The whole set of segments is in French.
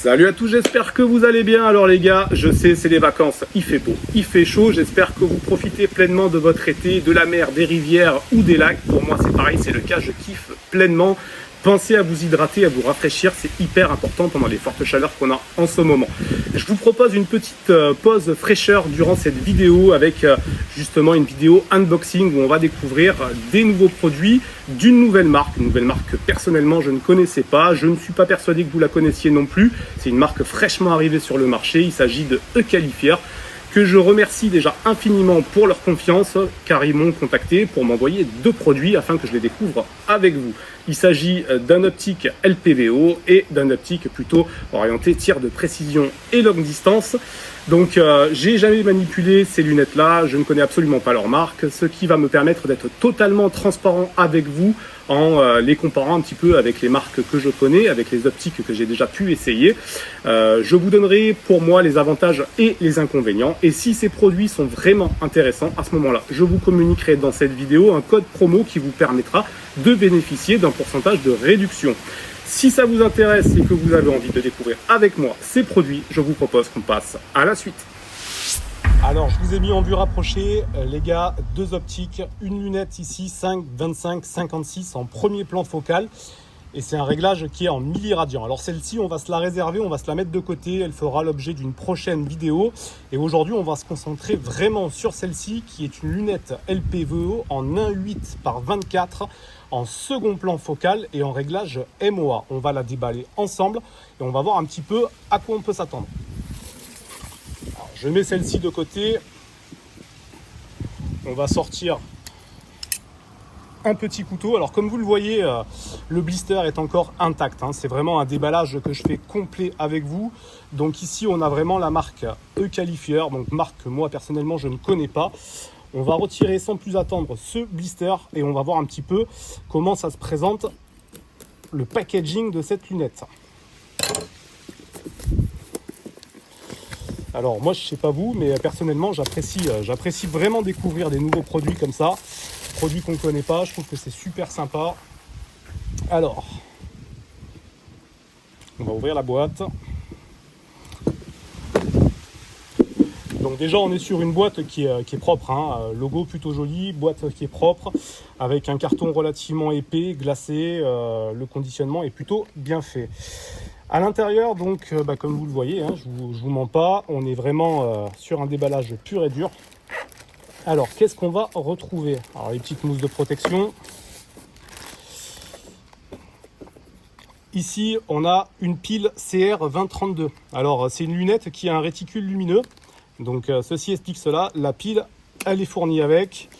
Salut à tous, j'espère que vous allez bien. Alors les gars, je sais, c'est les vacances, il fait beau, il fait chaud. J'espère que vous profitez pleinement de votre été, de la mer, des rivières ou des lacs. Pour moi, c'est pareil, c'est le cas, je kiffe pleinement. Pensez à vous hydrater, à vous rafraîchir, c'est hyper important pendant les fortes chaleurs qu'on a en ce moment. Je vous propose une petite pause fraîcheur durant cette vidéo avec justement une vidéo unboxing où on va découvrir des nouveaux produits d'une nouvelle marque que personnellement je ne connaissais pas. Je ne suis pas persuadé que vous la connaissiez non plus. C'est une marque fraîchement arrivée sur le marché. Il s'agit de Eucalifier, que je remercie déjà infiniment pour leur confiance, car ils m'ont contacté pour m'envoyer 2 produits afin que je les découvre avec vous. Il s'agit d'un optique LPVO et d'un optique plutôt orienté tir de précision et longue distance. Donc j'ai jamais manipulé ces lunettes là, je ne connais absolument pas leur marque, ce qui va me permettre d'être totalement transparent avec vous en les comparant un petit peu avec les marques que je connais, avec les optiques que j'ai déjà pu essayer. Je vous donnerai pour moi les avantages et les inconvénients, et si ces produits sont vraiment intéressants, à ce moment-là, je vous communiquerai dans cette vidéo un code promo qui vous permettra de bénéficier d'un pourcentage de réduction. Si ça vous intéresse et que vous avez envie de découvrir avec moi ces produits, je vous propose qu'on passe à la suite. Alors, je vous ai mis en vue rapprochée, les gars, 2 optiques, une lunette ici, 5, 25, 56 en premier plan focal. Et c'est un réglage qui est en milliradian. Alors celle-ci, on va se la réserver, on va se la mettre de côté. Elle fera l'objet d'une prochaine vidéo. Et aujourd'hui, on va se concentrer vraiment sur celle-ci, qui est une lunette LPVO en 1.8 par 24 en second plan focal et en réglage MOA. On va la déballer ensemble et on va voir un petit peu à quoi on peut s'attendre. Alors, je mets celle-ci de côté. On va sortir un petit couteau. Alors comme vous le voyez, le blister est encore intact, hein. C'est vraiment un déballage que je fais complet avec vous. Donc ici on a vraiment la marque Eucalifier, donc marque que moi personnellement je ne connais pas. On va retirer sans plus attendre ce blister et on va voir un petit peu comment ça se présente, le packaging de cette lunette. Alors moi je sais pas vous, mais personnellement j'apprécie vraiment découvrir des nouveaux produits comme ça. Produits qu'on ne connaît pas, je trouve que c'est super sympa. Alors, on va ouvrir la boîte. Donc déjà on est sur une boîte qui est propre, hein. Logo plutôt joli, boîte qui est propre, avec un carton relativement épais, glacé, le conditionnement est plutôt bien fait. À l'intérieur, donc, comme vous le voyez, hein, je vous mens pas, on est vraiment sur un déballage pur et dur. Alors, qu'est-ce qu'on va retrouver? Alors, les petites mousses de protection. Ici, on a une pile CR2032. Alors, c'est une lunette qui a un réticule lumineux. Donc, ceci explique cela. La pile, elle est fournie avec.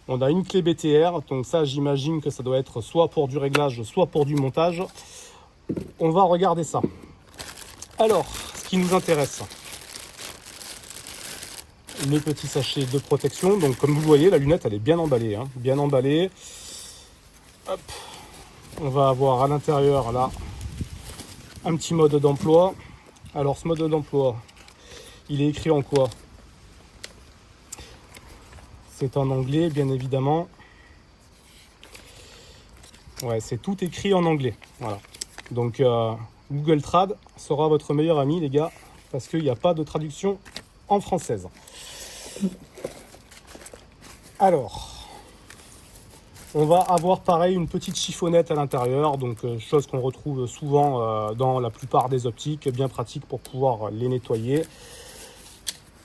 On a une clé BTR. Donc, ça, j'imagine que ça doit être soit pour du réglage, soit pour du montage. On va regarder ça. Alors, ce qui nous intéresse, le petit sachet de protection. Donc comme vous le voyez, la lunette elle est bien emballée, hein, bien emballée. Hop. On va avoir à l'intérieur là un petit mode d'emploi. Alors ce mode d'emploi, il est écrit en quoi? C'est en anglais bien évidemment. Ouais, c'est tout écrit en anglais. Voilà. Donc Google Trad sera votre meilleur ami les gars, parce qu'il n'y a pas de traduction en française. Alors, on va avoir pareil une petite chiffonnette à l'intérieur, donc chose qu'on retrouve souvent dans la plupart des optiques, bien pratique pour pouvoir les nettoyer.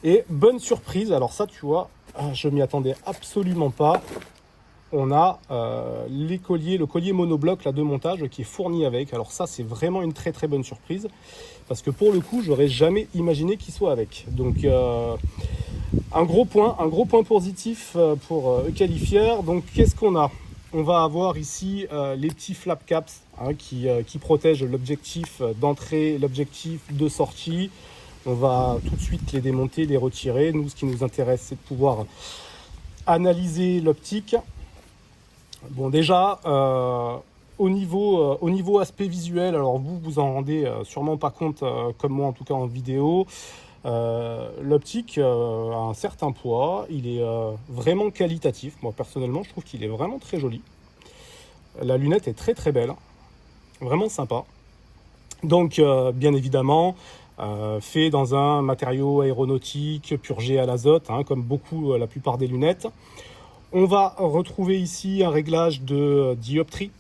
Et bonne surprise, alors ça tu vois, je m'y attendais absolument pas. On a le collier monobloc là, de montage qui est fourni avec. Alors ça c'est vraiment une très très bonne surprise, parce que pour le coup j'aurais jamais imaginé qu'il soit avec. Donc un gros point positif pour Eucalifier. Donc qu'est-ce qu'on a? On va avoir ici les petits flap caps, hein, qui protègent l'objectif d'entrée, l'objectif de sortie. On va tout de suite les démonter, les retirer. Nous, ce qui nous intéresse, c'est de pouvoir analyser l'optique. Bon, déjà, au niveau aspect visuel, alors vous en rendez sûrement pas compte, comme moi en tout cas en vidéo. L'optique a un certain poids, il est vraiment qualitatif. Moi personnellement, je trouve qu'il est vraiment très joli. La lunette est très très belle, vraiment sympa. Donc bien évidemment, fait dans un matériau aéronautique purgé à l'azote, hein, comme beaucoup, la plupart des lunettes. On va retrouver ici un réglage de dioptrie,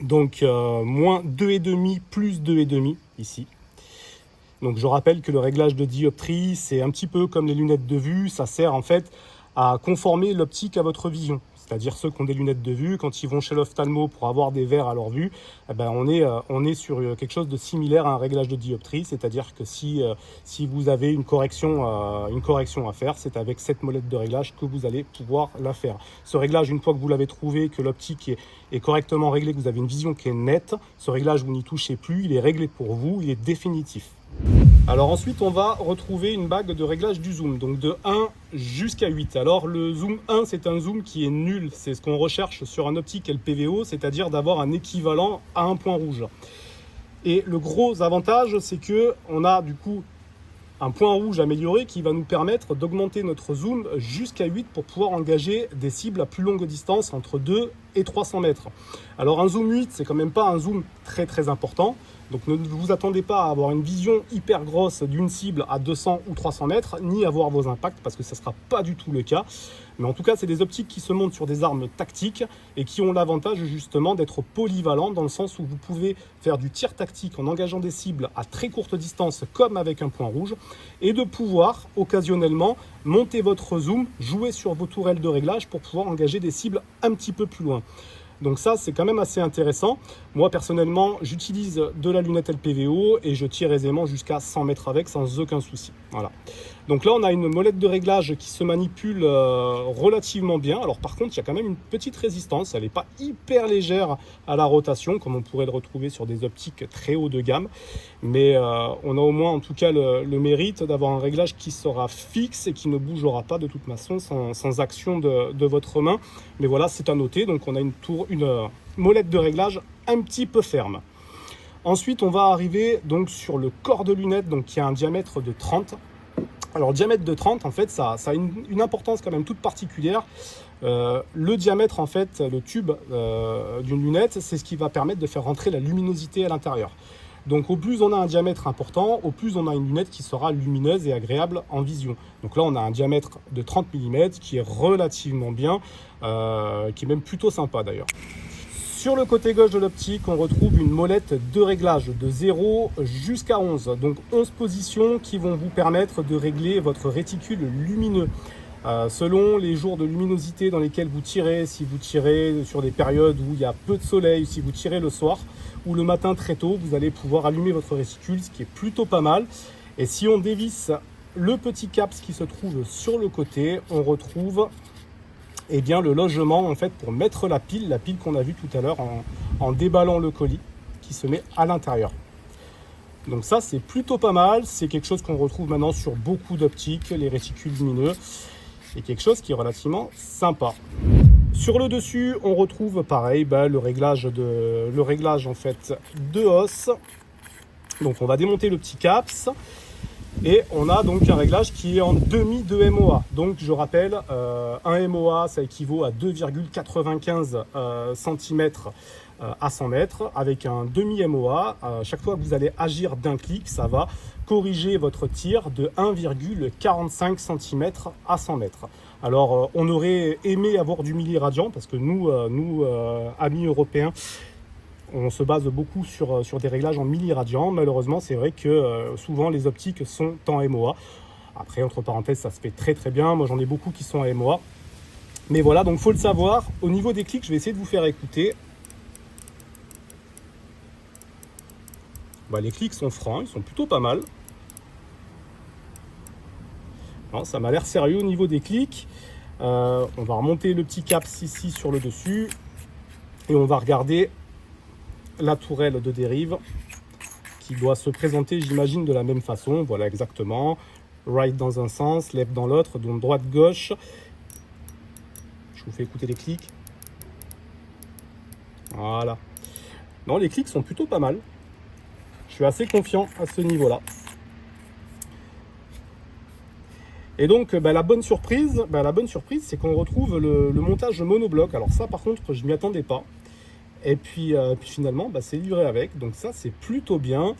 donc moins 2,5 plus 2,5 ici. Donc je rappelle que le réglage de dioptrie, c'est un petit peu comme les lunettes de vue, ça sert en fait à conformer l'optique à votre vision. C'est-à-dire ceux qui ont des lunettes de vue, quand ils vont chez l'ophtalmo pour avoir des verres à leur vue, eh ben on est sur quelque chose de similaire à un réglage de dioptrie. C'est-à-dire que si vous avez une correction à faire, c'est avec cette molette de réglage que vous allez pouvoir la faire. Ce réglage, une fois que vous l'avez trouvé, que l'optique est correctement réglée, que vous avez une vision qui est nette, ce réglage, vous n'y touchez plus, il est réglé pour vous, il est définitif. Alors ensuite, on va retrouver une bague de réglage du zoom, donc de 1 jusqu'à 8. Alors le zoom 1, c'est un zoom qui est nul, c'est ce qu'on recherche sur un optique LPVO, c'est-à-dire d'avoir un équivalent à un point rouge. Et le gros avantage, c'est que on a du coup un point rouge amélioré qui va nous permettre d'augmenter notre zoom jusqu'à 8 pour pouvoir engager des cibles à plus longue distance, entre 2 et 300 mètres. Alors un zoom 8, c'est quand même pas un zoom très important. Donc ne vous attendez pas à avoir une vision hyper grosse d'une cible à 200 ou 300 mètres, ni à voir vos impacts, parce que ce ne sera pas du tout le cas. Mais en tout cas, c'est des optiques qui se montent sur des armes tactiques et qui ont l'avantage justement d'être polyvalentes, dans le sens où vous pouvez faire du tir tactique en engageant des cibles à très courte distance, comme avec un point rouge, et de pouvoir occasionnellement monter votre zoom, jouer sur vos tourelles de réglage pour pouvoir engager des cibles un petit peu plus loin. Donc ça, c'est quand même assez intéressant. Moi, personnellement, j'utilise de la lunette LPVO et je tire aisément jusqu'à 100 mètres avec sans aucun souci. Voilà. Donc là, on a une molette de réglage qui se manipule relativement bien. Alors par contre, il y a quand même une petite résistance. Elle n'est pas hyper légère à la rotation, comme on pourrait le retrouver sur des optiques très haut de gamme. Mais on a au moins, en tout cas, le mérite d'avoir un réglage qui sera fixe et qui ne bougera pas de toute façon sans action de votre main. Mais voilà, c'est à noter. Donc on a une molette de réglage un petit peu ferme. Ensuite, on va arriver donc sur le corps de lunette, donc qui a un diamètre de 30. Alors, le diamètre de 30, en fait, ça a une importance quand même toute particulière. Le diamètre, en fait, le tube d'une lunette, c'est ce qui va permettre de faire rentrer la luminosité à l'intérieur. Donc, au plus on a un diamètre important, au plus on a une lunette qui sera lumineuse et agréable en vision. Donc là, on a un diamètre de 30 mm qui est relativement bien, qui est même plutôt sympa d'ailleurs. Sur le côté gauche de l'optique, on retrouve une molette de réglage de 0 jusqu'à 11. Donc 11 positions qui vont vous permettre de régler votre réticule lumineux. Selon les jours de luminosité dans lesquels vous tirez, si vous tirez sur des périodes où il y a peu de soleil, si vous tirez le soir ou le matin très tôt, vous allez pouvoir allumer votre réticule, ce qui est plutôt pas mal. Et si on dévisse le petit caps qui se trouve sur le côté, on retrouve bien, le logement en fait pour mettre la pile qu'on a vue tout à l'heure en déballant le colis qui se met à l'intérieur. Donc ça, c'est plutôt pas mal, c'est quelque chose qu'on retrouve maintenant sur beaucoup d'optiques, les réticules lumineux, c'est quelque chose qui est relativement sympa. Sur le dessus, on retrouve pareil le réglage en fait de hausse. Donc on va démonter le petit caps. Et on a donc un réglage qui est en demi de MOA. Donc je rappelle, un MOA, ça équivaut à 2,95 cm à 100 mètres. Avec un demi MOA, chaque fois que vous allez agir d'un clic, ça va corriger votre tir de 1,45 cm à 100 mètres. Alors on aurait aimé avoir du milliradian, parce que nous amis européens, on se base beaucoup sur des réglages en milliradian. Malheureusement, c'est vrai que souvent les optiques sont en MOA. Après, entre parenthèses, ça se fait très bien. Moi, j'en ai beaucoup qui sont en MOA. Mais voilà, donc il faut le savoir. Au niveau des clics, je vais essayer de vous faire écouter. Les clics sont francs, ils sont plutôt pas mal. Non, ça m'a l'air sérieux au niveau des clics. On va remonter le petit caps ici sur le dessus. Et on va regarder la tourelle de dérive qui doit se présenter, j'imagine, de la même façon. Voilà, exactement. Right dans un sens, left dans l'autre, donc droite-gauche. Je vous fais écouter les clics. Voilà. Non, les clics sont plutôt pas mal. Je suis assez confiant à ce niveau-là. Et donc, la bonne surprise, c'est qu'on retrouve le montage monobloc. Alors ça, par contre, je m'y attendais pas. Et puis finalement, c'est livré avec. Donc ça, c'est plutôt bien.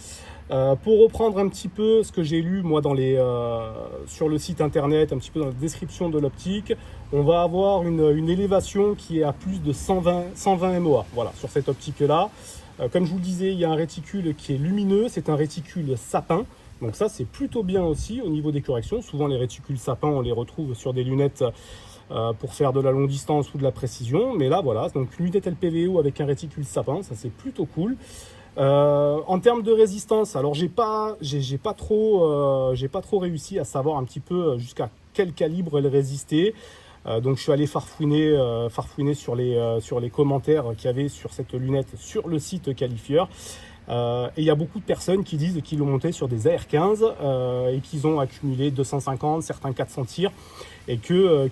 Pour reprendre un petit peu ce que j'ai lu moi sur le site internet, un petit peu dans la description de l'optique, on va avoir une élévation qui est à plus de 120 MOA. Voilà, sur cette optique-là. Comme je vous le disais, il y a un réticule qui est lumineux, c'est un réticule sapin. Donc ça, c'est plutôt bien aussi au niveau des corrections. Souvent, les réticules sapins, on les retrouve sur des lunettes pour faire de la longue distance ou de la précision. Mais là, voilà, donc une lunette LPVO avec un réticule sapin, ça c'est plutôt cool. En termes de résistance, alors j'ai pas trop réussi à savoir un petit peu jusqu'à quel calibre elle résistait. Donc je suis allé farfouiner sur les commentaires qu'il y avait sur cette lunette sur le site Qualifieur. Et il y a beaucoup de personnes qui disent qu'ils l'ont monté sur des AR15 et qu'ils ont accumulé 250, certains 400 tirs, et que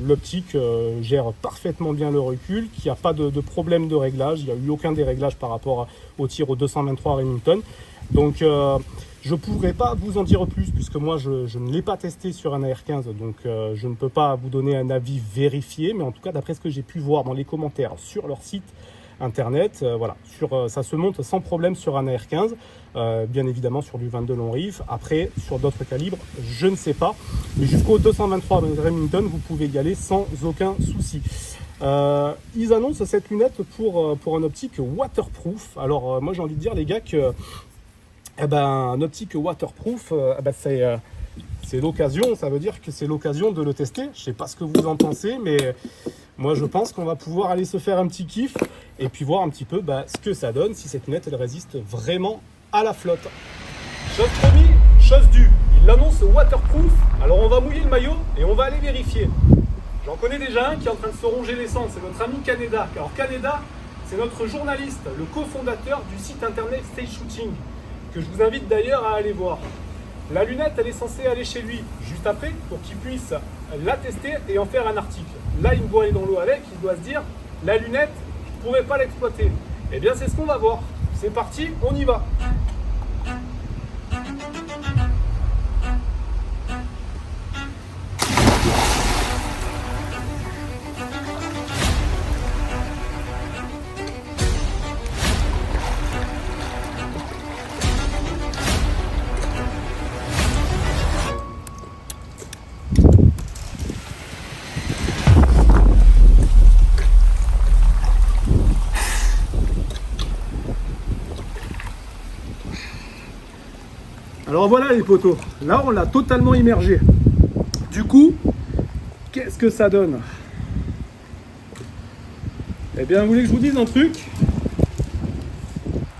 l'optique gère parfaitement bien le recul, qu'il n'y a pas de problème de réglage, il n'y a eu aucun déréglage par rapport au tir au 223 Remington. Donc je ne pourrais pas vous en dire plus puisque moi je ne l'ai pas testé sur un AR15, donc je ne peux pas vous donner un avis vérifié, mais en tout cas d'après ce que j'ai pu voir dans les commentaires sur leur site internet, voilà, ça se monte sans problème sur un AR15, bien évidemment sur du 22 long riff. Après sur d'autres calibres je ne sais pas, mais jusqu'au 223 Remington vous pouvez y aller sans aucun souci. Ils annoncent cette lunette pour un optique waterproof. Alors moi j'ai envie de dire les gars que un optique waterproof, c'est l'occasion, ça veut dire que c'est l'occasion de le tester. Je sais pas ce que vous en pensez, mais moi je pense qu'on va pouvoir aller se faire un petit kiff et puis voir un petit peu ce que ça donne, si cette lunette elle résiste vraiment à la flotte. Chose promis, chose due, il l'annonce waterproof, alors on va mouiller le maillot et on va aller vérifier. J'en connais déjà un qui est en train de se ronger les sangs, c'est notre ami Kaneda. Alors Kaneda, c'est notre journaliste, le cofondateur du site internet Stay Shooting, que je vous invite d'ailleurs à aller voir. La lunette, elle est censée aller chez lui juste après pour qu'il puisse la tester et en faire un article. Là, il me doit aller dans l'eau avec, il doit se dire, la lunette, je ne pourrais pas l'exploiter. Eh bien, c'est ce qu'on va voir. C'est parti, on y va. Alors voilà les potos, là on l'a totalement immergé. Du coup, qu'est-ce que ça donne? Eh bien, vous voulez que je vous dise un truc?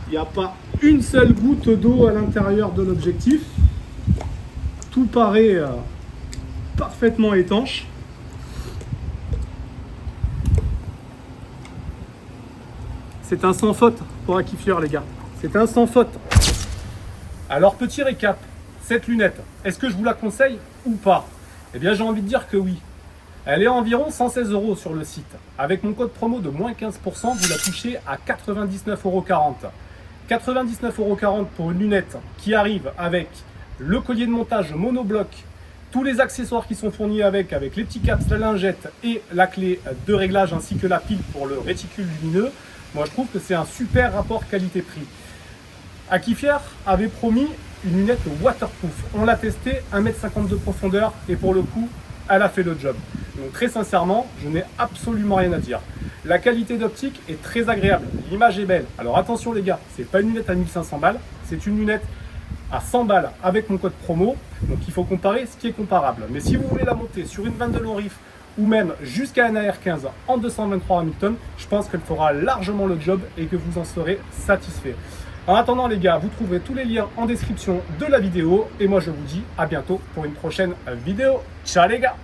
Il n'y a pas une seule goutte d'eau à l'intérieur de l'objectif. Tout paraît parfaitement étanche. C'est un sans faute pour un kiffeur les gars. C'est un sans faute. Alors petit récap, cette lunette, est-ce que je vous la conseille ou pas? Eh bien j'ai envie de dire que oui. Elle est à environ 116 € sur le site. Avec mon code promo de moins 15%, vous la touchez à 99,40 €. 99,40 € pour une lunette qui arrive avec le collier de montage monobloc, tous les accessoires qui sont fournis avec les petits caps, la lingette et la clé de réglage ainsi que la pile pour le réticule lumineux. Moi je trouve que c'est un super rapport qualité-prix. Akifier avait promis une lunette waterproof. On l'a testée, 1,52 m de profondeur et pour le coup, elle a fait le job. Donc très sincèrement, je n'ai absolument rien à dire. La qualité d'optique est très agréable, l'image est belle. Alors attention les gars, c'est pas une lunette à 1500 balles, c'est une lunette à 100 balles avec mon code promo. Donc il faut comparer ce qui est comparable. Mais si vous voulez la monter sur une 22 long riff ou même jusqu'à un AR15 en 223 Remington, je pense qu'elle fera largement le job et que vous en serez satisfait. En attendant les gars, vous trouverez tous les liens en description de la vidéo et moi je vous dis à bientôt pour une prochaine vidéo. Ciao les gars!